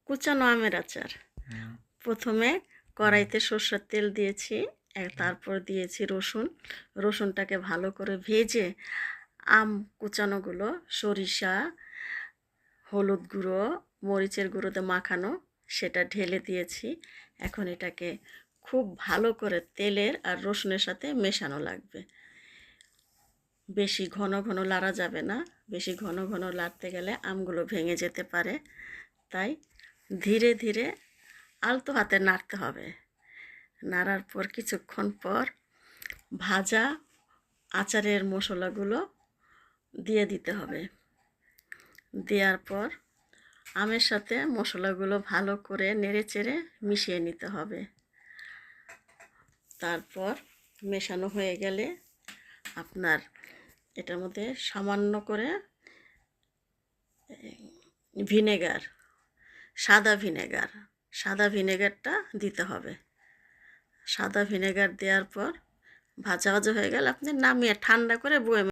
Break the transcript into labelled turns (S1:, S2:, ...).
S1: কুচানো আমের আচার। প্রথমে কড়াইতে সরষের তেল দিয়েছি, তারপর দিয়েছি রসুন। রসুনটাকে ভালো করে ভেজে আম কুচানোগুলো সরিষা, হলুদ গুঁড়ো, মরিচের গুঁড়োতে মাখানো সেটা ঢেলে দিয়েছি। এখন এটাকে খুব ভালো করে তেলের আর রসুনের সাথে মেশানো লাগবে। বেশি ঘন ঘন লাড়া যাবে না, বেশি ঘন ঘন লাড়তে গেলে আমগুলো ভেঙে যেতে পারে। তাই ধীরে ধীরে আলতো হাতে নাড়তে হবে। নাড়ার পর কিছুক্ষণ পর ভাজা আচারের মশলাগুলো দিয়ে দিতে হবে। দেওয়ার পর আমের সাথে মশলাগুলো ভালো করে নেড়েচেড়ে মিশিয়ে নিতে হবে। তারপর মেশানো হয়ে গেলে আপনার এটার মধ্যে সামান্য করে ভিনেগার, সাদা ভিনেগারটা দিতে হবে। সাদা ভিনেগার দেওয়ার পর ভাজা ভাজা হয়ে গেলে আপনি নামিয়ে ঠান্ডা করে বয়ে